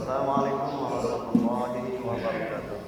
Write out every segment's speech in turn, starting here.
Assalamualaikum warahmatullahi wabarakatuh.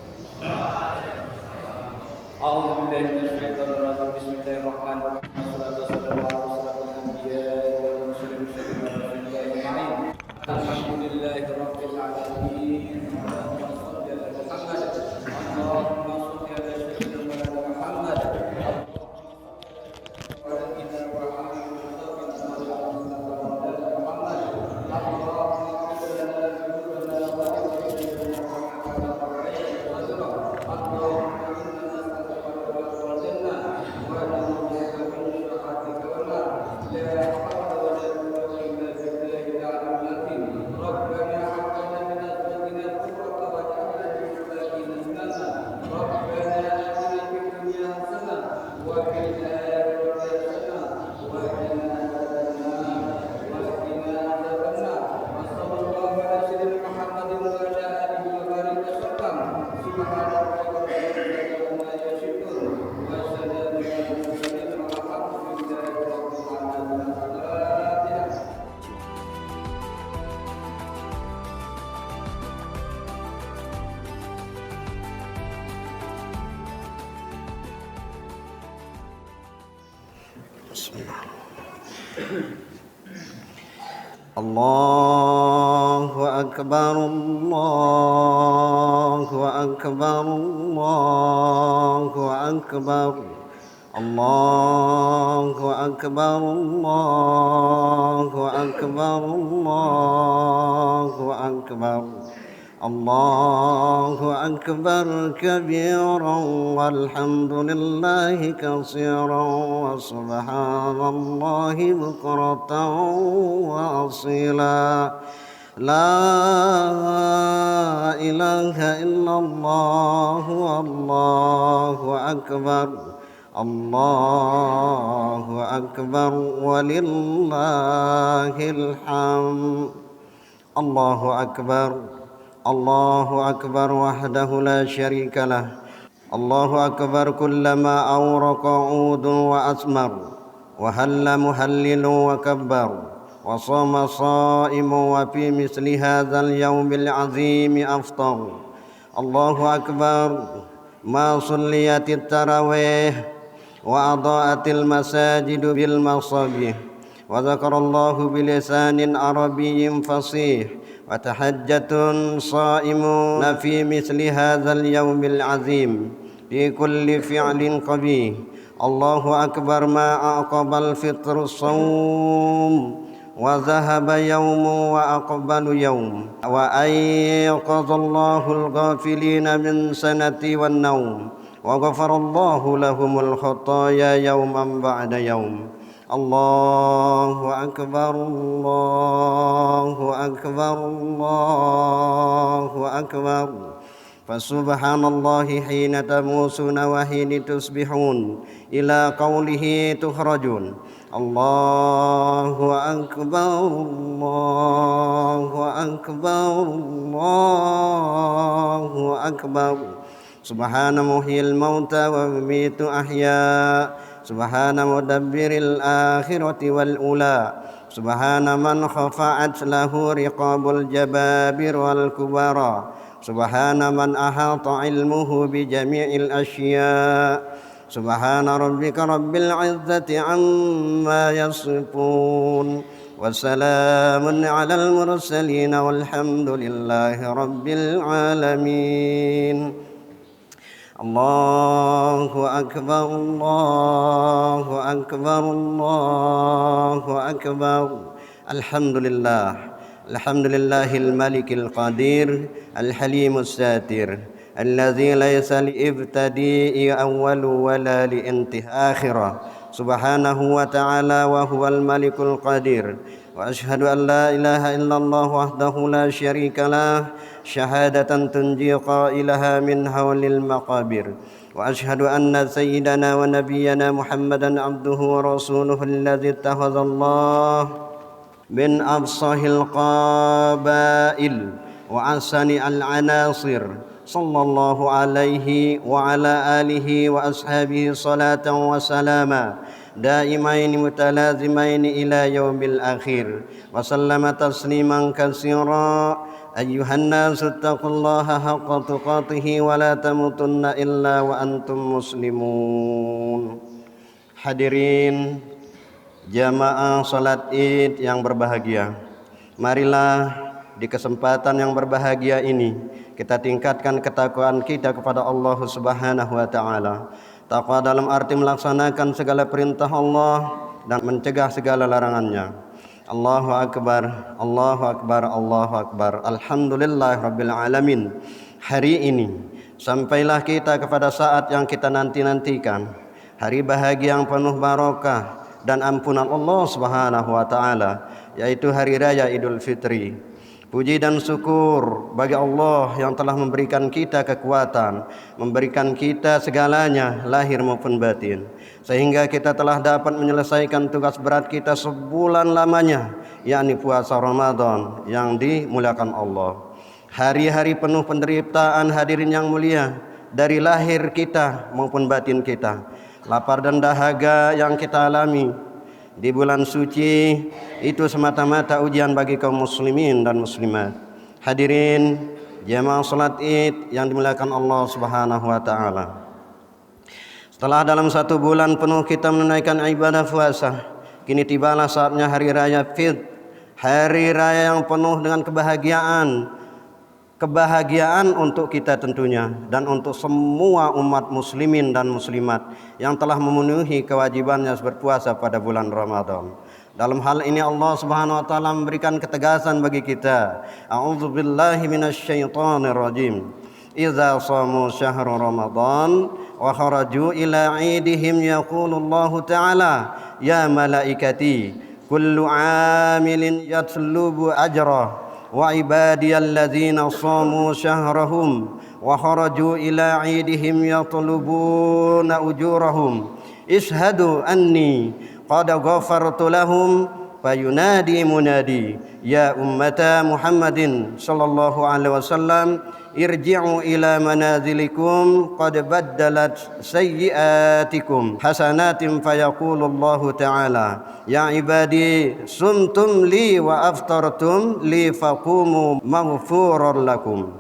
Allahu akbar, Allahu akbar, Allahu akbar, Allahu akbar, Allahu akbar, Allahu akbar, Allahu akbar kabiran walhamdulillahi katsiran wa subhanallahi bukratan wa asila. La ilaha illallah wallahu akbar, Allahu akbar walillahil hamd. Allahu akbar, Allahu akbar wahdahu la syarika lah. Allahu akbar kullama awraqa udun wa asmar wa halla muhallilu wa kabbar wa sama saimu wa fi misli hadzal yawmil azimi aftar. Allahu akbar ma sulliyatit tarawih wa adha'atil masajidu bil masabih wa dzakarallahu bilisanin arabiyyin fasih wa tahajjatun shaimun fi misli hadzal yawmil azim fi kulli fi'lin qabih. Allahu akbar ma aqbal fitru shaum wa dhahaba yawmu wa aqbalu yawm wa ayqadallahu al-ghafilina min sanati wan naum wa ghafarallahu lahumul khataya yawman ba'da yawm. Allahu akbar, Allahu akbar, Allahu akbar. Fasubhanallahi hina tamusuna wa hina tusbihun ila qawlihi tukhrajun. Allahu akbar, Allahu akbar, Allahu akbar. Subhana muhyil mauta wa mumitu ahya, subhana mudabbiril akhirati wal ula, subhana man khafa'at lahu riqabul jababir wal kubara, subhana man ahata ilmuhu bi jami'il asya. Subhana rabbika rabbil izzati amma yasifun wa salamun alal mursalin walhamdulillahi rabbil alamin. Allahu akbar, Allahu akbar, Allahu akbar. Alhamdulillah, alhamdulillahil malikil qadir, al-halimus satir, alladzi laysa li ibtadi'i awwalu wa la li intihai akhirah. subhanahu wa ta'ala wa huwal malikul qadir. Wa ashhadu an la ilaha illallah wahdahu la syarika lah syahadatan tunji qailaha min hawlil maqabir. Wa ashhadu anna sayyidana wa nabiyyana Muhammadan abduhu wa rasuluhu alladzi ittakhadallah min afsahil qabail wa asani al-anasir sallallahu alaihi wa ala alihi wa ashabihi salatan wa salama daimaini mutalazimaini ila yaumil akhir wa sallama tasliman katsira. Ayyuhan nasu taqullaha haqqa tuqatih wa la tamutunna illa wa antum muslimun. Hadirin jamaah salat Id yang berbahagia, marilah di kesempatan yang berbahagia ini kita tingkatkan ketakwaan kita kepada Allah Subhanahu wa taala. Takwa dalam arti melaksanakan segala perintah Allah dan mencegah segala larangannya. Allahu akbar, Allahu akbar, Allahu akbar. Alhamdulillahirabbil alamin. Hari ini sampailah kita kepada saat yang kita nanti-nantikan, hari bahagia yang penuh barokah dan ampunan Allah Subhanahu wa taala, yaitu hari raya Idul Fitri. Puji dan syukur bagi Allah yang telah memberikan kita kekuatan, memberikan kita segalanya lahir maupun batin, sehingga kita telah dapat menyelesaikan tugas berat kita sebulan lamanya, yakni puasa Ramadan yang dimuliakan Allah. Hari-hari penuh penderitaan hadirin yang mulia, dari lahir kita maupun batin kita, lapar dan dahaga yang kita alami di bulan suci itu semata-mata ujian bagi kaum muslimin dan muslimat. Hadirin jamaah salat Id yang dimuliakan Allah Subhanahu wa taala. Setelah dalam satu bulan penuh kita menunaikan ibadah puasa, kini tibalah saatnya hari raya Fitr, hari raya yang penuh dengan kebahagiaan untuk kita tentunya dan untuk semua umat muslimin dan muslimat yang telah memenuhi kewajibannya berpuasa pada bulan Ramadan. Dalam hal ini Allah Subhanahu wa taala memberikan ketegasan bagi kita. A'udzubillahi minasyaitonir rajim. Idza shamu syahrul ramadan wa kharaju ila 'idihim yaqulullahu ta'ala ya malaikati kullu 'amilin yatlubu ajrah wa ibadiyalladzina shamu syahrahum wa kharaju ila 'idihim yatlubuna ujurahum ishhadu anni qad ghafartu lahum fayunadi munadi ya ummata Muhammadin sallallahu alaihi wasallam irji'u ila manazilikum qad baddalat sayyi'atikum hasanatin fayaqulullahu ta'ala ya ibadi sumtum li wa aftartum li faqumu maghfuran lakum.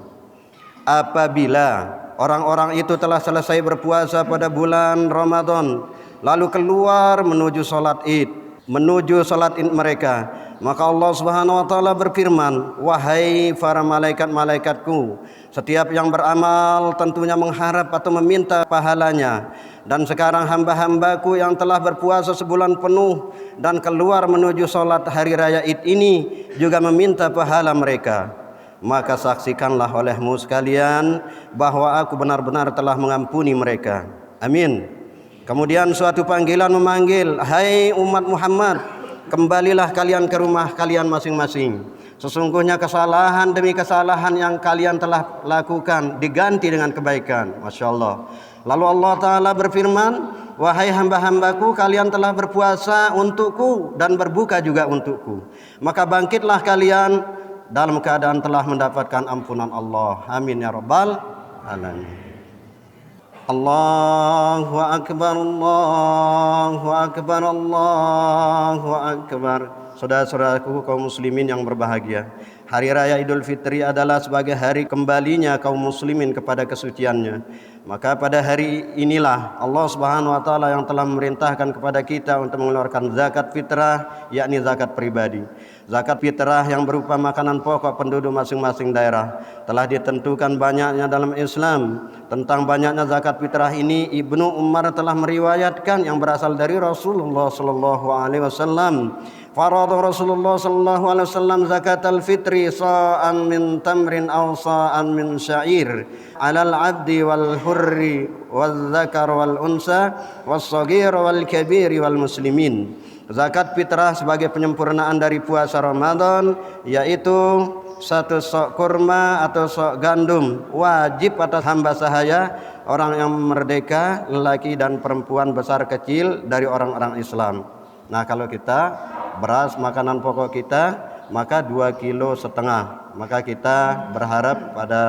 Apabila orang-orang itu telah selesai berpuasa pada bulan Ramadan lalu keluar menuju salat Id, menuju salat Id mereka, maka Allah Subhanahu wa taala berfirman, wahai para malaikat-malaikatku, setiap yang beramal tentunya mengharap atau meminta pahalanya. Dan sekarang hamba-hambaku yang telah berpuasa sebulan penuh dan keluar menuju salat hari raya Id ini juga meminta pahala mereka. Maka saksikanlah olehmu sekalian bahwa aku benar-benar telah mengampuni mereka. Amin. Kemudian suatu panggilan memanggil, hai umat Muhammad, kembalilah kalian ke rumah kalian masing-masing. Sesungguhnya kesalahan demi kesalahan yang kalian telah lakukan diganti dengan kebaikan. Masya Allah. Lalu Allah Ta'ala berfirman, wahai hamba-hambaku, kalian telah berpuasa untukku dan berbuka juga untukku. Maka bangkitlah kalian dalam keadaan telah mendapatkan ampunan Allah. Amin ya rabbal alamin. Allahu akbar, Allahu akbar, Allahu akbar. Saudara-saudaraku kaum muslimin yang berbahagia, hari raya Idul Fitri adalah sebagai hari kembalinya kaum muslimin kepada kesuciannya. Maka pada hari inilah Allah Subhanahu wa taala yang telah memerintahkan kepada kita untuk mengeluarkan zakat fitrah, yakni zakat pribadi. Zakat fitrah yang berupa makanan pokok penduduk masing-masing daerah telah ditentukan banyaknya dalam Islam. Tentang banyaknya zakat fitrah ini, Ibnu Umar telah meriwayatkan yang berasal dari Rasulullah sallallahu alaihi wasallam. Farada Rasulullah sallallahu alaihi wasallam zakatal fitri sa'an min tamrin aw sa'an min sya'ir 'alal 'abdi wal hurri wal dzakar wal unsa was shaghir wal kabir wal muslimin. Zakat fitrah sebagai penyempurnaan dari puasa Ramadan, yaitu 1 sok kurma atau sok gandum wajib atas hamba sahaya, orang yang merdeka, lelaki dan perempuan besar kecil dari orang-orang Islam. Nah, kalau kita beras makanan pokok kita maka 2,5 kilo. Maka kita berharap pada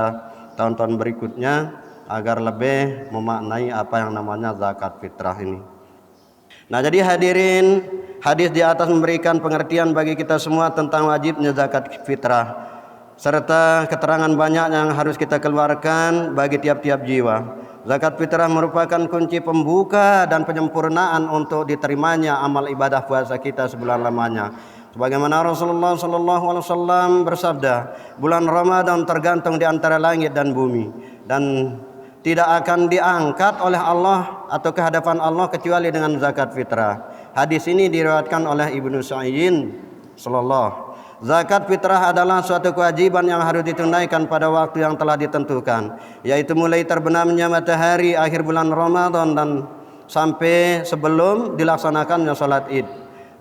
tahun-tahun berikutnya agar lebih memaknai apa yang namanya zakat fitrah ini. Nah, jadi hadirin, hadis di atas memberikan pengertian bagi kita semua tentang wajibnya zakat fitrah serta keterangan banyak yang harus kita keluarkan bagi tiap-tiap jiwa. Zakat fitrah merupakan kunci pembuka dan penyempurnaan untuk diterimanya amal ibadah puasa kita sebulan lamanya. Sebagaimana Rasulullah sallallahu alaihi wasallam bersabda, bulan Ramadan tergantung di antara langit dan bumi dan tidak akan diangkat oleh Allah atau ke hadapan Allah kecuali dengan zakat fitrah. Hadis ini diriwayatkan oleh Ibnu Sa'id sallallahu. Zakat fitrah adalah suatu kewajiban yang harus ditunaikan pada waktu yang telah ditentukan, yaitu mulai terbenamnya matahari akhir bulan Ramadan dan sampai sebelum dilaksanakannya salat Id.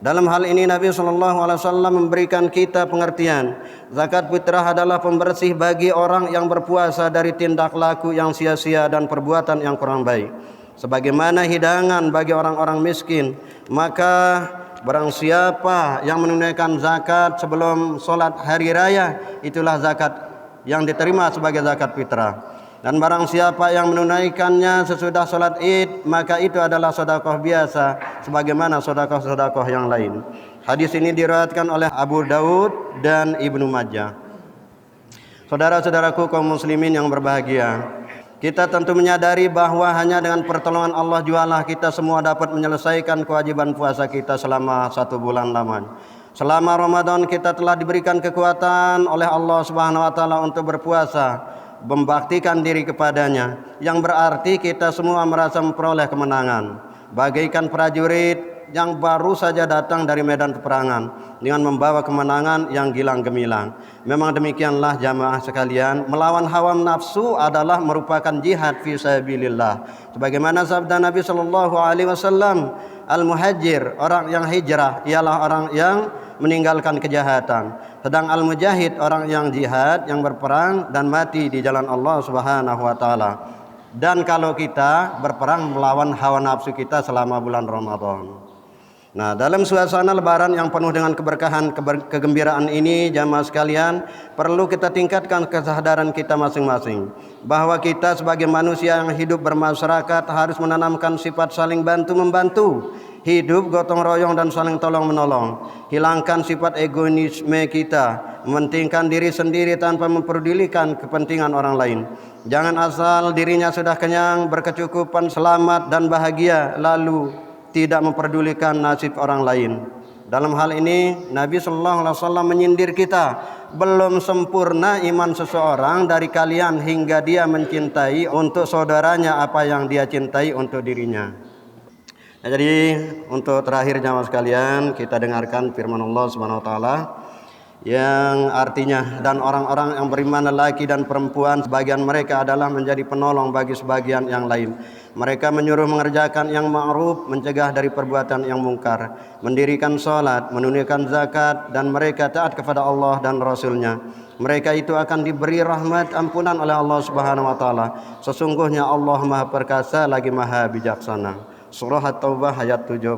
Dalam hal ini Nabi SAW memberikan kita pengertian, zakat fitrah adalah pembersih bagi orang yang berpuasa dari tindak laku yang sia-sia dan perbuatan yang kurang baik, sebagaimana hidangan bagi orang-orang miskin. Maka barang siapa yang menunaikan zakat sebelum sholat hari raya, itulah zakat yang diterima sebagai zakat fitrah. Dan barang siapa yang menunaikannya sesudah sholat Id, maka itu adalah sedekah biasa sebagaimana sedekah-sedekah yang lain. Hadis ini diriwayatkan oleh Abu Daud dan Ibnu Majah. Saudara-saudaraku kaum muslimin yang berbahagia, kita tentu menyadari bahwa hanya dengan pertolongan Allah jualah kita semua dapat menyelesaikan kewajiban puasa kita selama 1 bulan lamanya. Selama Ramadan kita telah diberikan kekuatan oleh Allah Subhanahu wa taala untuk berpuasa, membaktikan diri kepadanya, yang berarti kita semua merasa memperoleh kemenangan bagaikan prajurit yang baru saja datang dari medan peperangan dengan membawa kemenangan yang gilang gemilang. Memang demikianlah jamaah sekalian, melawan hawa nafsu adalah merupakan jihad fi sabilillah. Sebagaimana sabda Nabi sallallahu alaihi wasallam, al-muhajir, orang yang hijrah, ialah orang yang meninggalkan kejahatan. Sedang al-mujahid, orang yang jihad, yang berperang dan mati di jalan Allah Subhanahu wa taala. Dan kalau kita berperang melawan hawa nafsu kita selama bulan Ramadan. Nah, dalam suasana lebaran yang penuh dengan keberkahan, kegembiraan ini, jamaah sekalian, perlu kita tingkatkan kesadaran kita masing-masing bahwa kita sebagai manusia yang hidup bermasyarakat harus menanamkan sifat saling bantu-membantu, hidup gotong royong dan saling tolong-menolong. Hilangkan sifat egoisme kita, mementingkan diri sendiri tanpa memperdulikan kepentingan orang lain. Jangan asal dirinya sudah kenyang, berkecukupan, selamat dan bahagia, lalu tidak memperdulikan nasib orang lain. Dalam hal ini Nabi sallallahu alaihi wasallam menyindir kita, belum sempurna iman seseorang dari kalian hingga dia mencintai untuk saudaranya apa yang dia cintai untuk dirinya. Nah, jadi untuk terakhir jamaah sekalian, kita dengarkan firman Allah Subhanahu wa taala yang artinya, dan orang-orang yang beriman lelaki dan perempuan sebagian mereka adalah menjadi penolong bagi sebagian yang lain. Mereka menyuruh mengerjakan yang ma'ruf, mencegah dari perbuatan yang mungkar, mendirikan salat, menunaikan zakat, dan mereka taat kepada Allah dan Rasul-Nya. Mereka itu akan diberi rahmat ampunan oleh Allah Subhanahu wa taala. Sesungguhnya Allah Maha Perkasa lagi Maha Bijaksana. Surah At-Taubah ayat 71.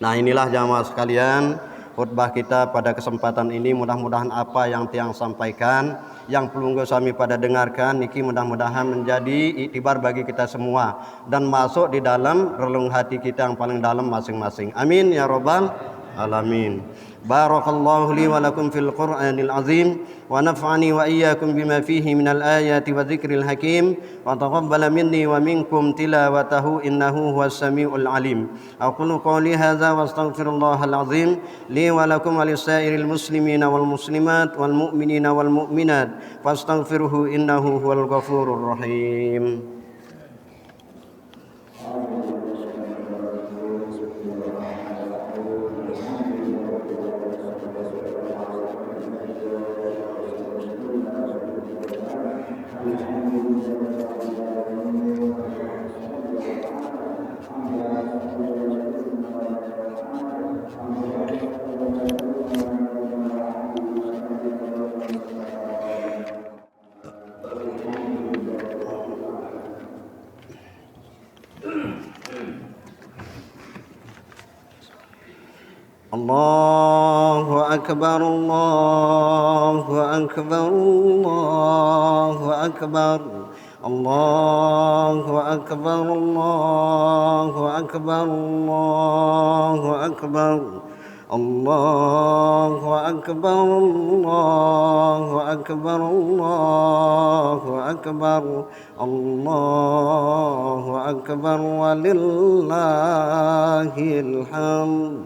Nah, inilah jamaah sekalian khutbah kita pada kesempatan ini. Mudah-mudahan apa yang tiang sampaikan, yang pelunggu kami pada dengarkan niki mudah-mudahan menjadi iktibar bagi kita semua dan masuk di dalam relung hati kita yang paling dalam masing-masing. Amin ya rabbal العالمين. بارك الله لي ولكم في القرآن العظيم ونفعني وإياكم بما فيه من الآيات وذكر الحكيم وتقبل مني ومنكم تلاوته إنه هو السميع العليم. أقول قولي هذا واستغفر الله العظيم لي ولكم ولسائر المسلمين والمسلمات والمؤمنين والمؤمنات فاستغفروه إنه هو الغفور الرحيم. الله أكبر الله أكبر الله أكبر الله أكبر الله أكبر الله أكبر الله أكبر الله أكبر الله أكبر الله أكبر ولله الحمد.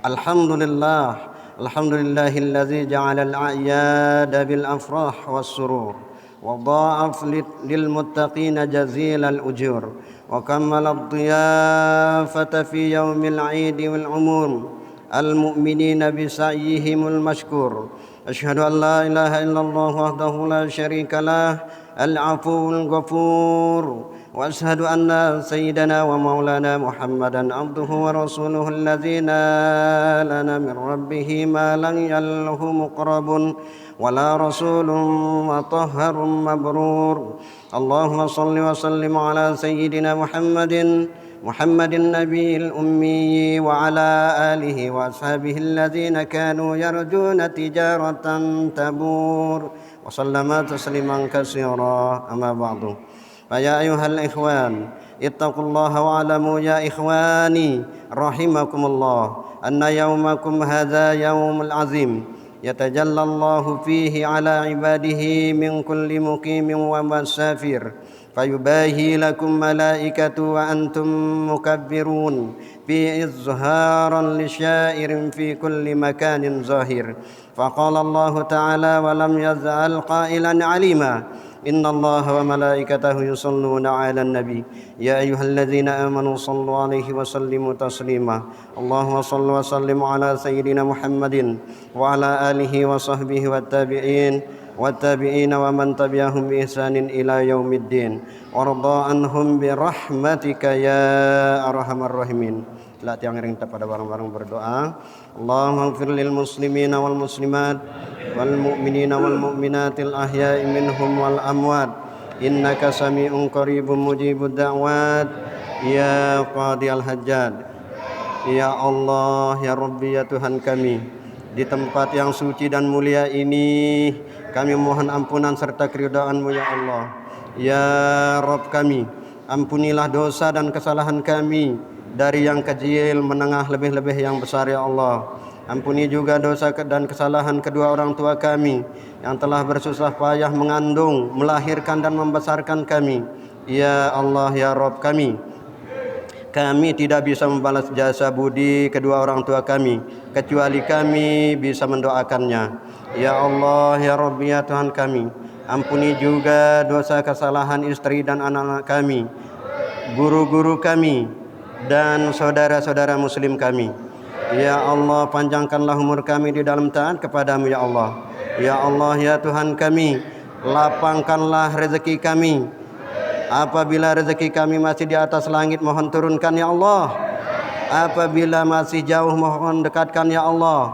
Alhamdulillah, alhamdulillah الذي جعل الأعياد بالأفراح والسرور وضاعف للمتقين جزيل الأجور وكمل الضيافة في يوم العيد والعموم المؤمنين بسعيهم المشكور. أشهد أن لا إله إلا الله وحده لا شريك له العفو الغفور وأشهد أن سيدنا ومولانا محمدا عبده ورسوله الذي نال لنا من ربه ما لم يله مقرب ولا رسول مطهر مبرور. اللهم صل وسلم على سيدنا محمد النبي الأمي وعلى آله وأصحابه الذين كانوا يرجون تجارة تبور وسلم تسليما كثيرا. أما بعد فيا أيها الإخوان اتقوا الله واعلموا يا إخواني رحمكم الله أن يومكم هذا يوم العظيم يتجلى الله فيه على عباده من كل مقيم ومسافر فيباهي لكم ملائكة وأنتم مكبرون في إظهارا لشائر في كل مكان ظاهر. فقال الله تعالى ولم يزل قائلا عليما إن الله وملائكته يصلون على النبي يا أيها الذين آمنوا صلوا عليه وسلموا تسليما. اللهم صل وسلم على سيدنا محمد وعلى آله وصحبه والتابعين ومن تبعهم بإحسان إلى يوم الدين وارضى عنهم برحمتك يا أرحم الراحمين. Lah tiang ring pada bareng-bareng berdoa. Allahumma ighfir lil muslimina wal muslimat wal mu'minina wal mu'minatil ahya'i minhum wal amwat innaka sami'un qaribun mujibud da'wat ya qadiyal hajjat. Ya Allah ya Rabbi ya Tuhan kami, di tempat yang suci dan mulia ini kami mohon ampunan serta keridhaan-Mu ya Allah. Ya Rabb kami, ampunilah dosa dan kesalahan kami dari yang kecil, menengah, lebih-lebih yang besar ya Allah. Ampuni juga dosa dan kesalahan kedua orang tua kami yang telah bersusah payah mengandung, melahirkan dan membesarkan kami. Ya Allah ya Rabb kami tidak bisa membalas jasa budi kedua orang tua kami kecuali kami bisa mendoakannya. Ya Allah ya Rabb ya Tuhan kami, ampuni juga dosa kesalahan istri dan anak-anak kami, guru-guru kami dan saudara-saudara muslim kami. Ya Allah, panjangkanlah umur kami di dalam taat kepadamu ya Allah. Ya Allah ya Tuhan kami, lapangkanlah rezeki kami. Apabila rezeki kami masih di atas langit, mohon turunkan ya Allah. Apabila masih jauh, mohon dekatkan ya Allah.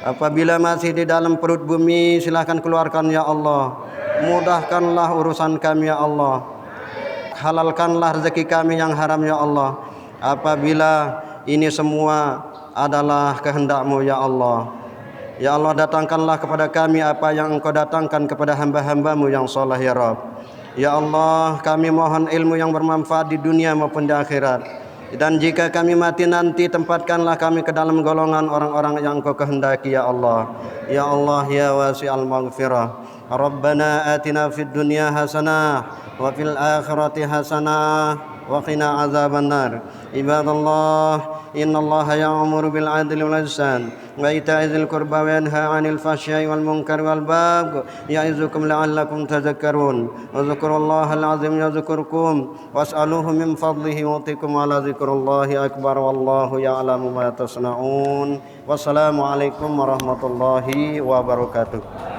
Apabila masih di dalam perut bumi, silahkan keluarkan ya Allah. Mudahkanlah urusan kami ya Allah. Halalkanlah rezeki kami yang haram ya Allah. Apabila ini semua adalah kehendak-Mu ya Allah. Ya Allah, datangkanlah kepada kami apa yang Engkau datangkan kepada hamba-hamba-Mu yang saleh ya Rabb. Ya Allah, kami mohon ilmu yang bermanfaat di dunia maupun di akhirat. Dan jika kami mati nanti, tempatkanlah kami ke dalam golongan orang-orang yang Engkau kehendaki ya Allah. Ya Allah ya wasi'al maghfirah. Rabbana atina fid dunya hasanah wa fil akhirati hasanah wa qina azabannar. Ibadallah, innallaha ya'muru bil 'adli wal ihsan wa ita'i dzil qurba wa yanha 'anil fahsya'i wal munkari wal baghi ya'izukum la'allakum tadhakkarun. Wadhkurullahal 'azim yadhkurkum was'aluhu min fadlihi yu'tikum ala dzikrullahi akbar wallahu ya'lamu ma tasna'un. Wassalamu alaikum warahmatullahi wabarakatuh.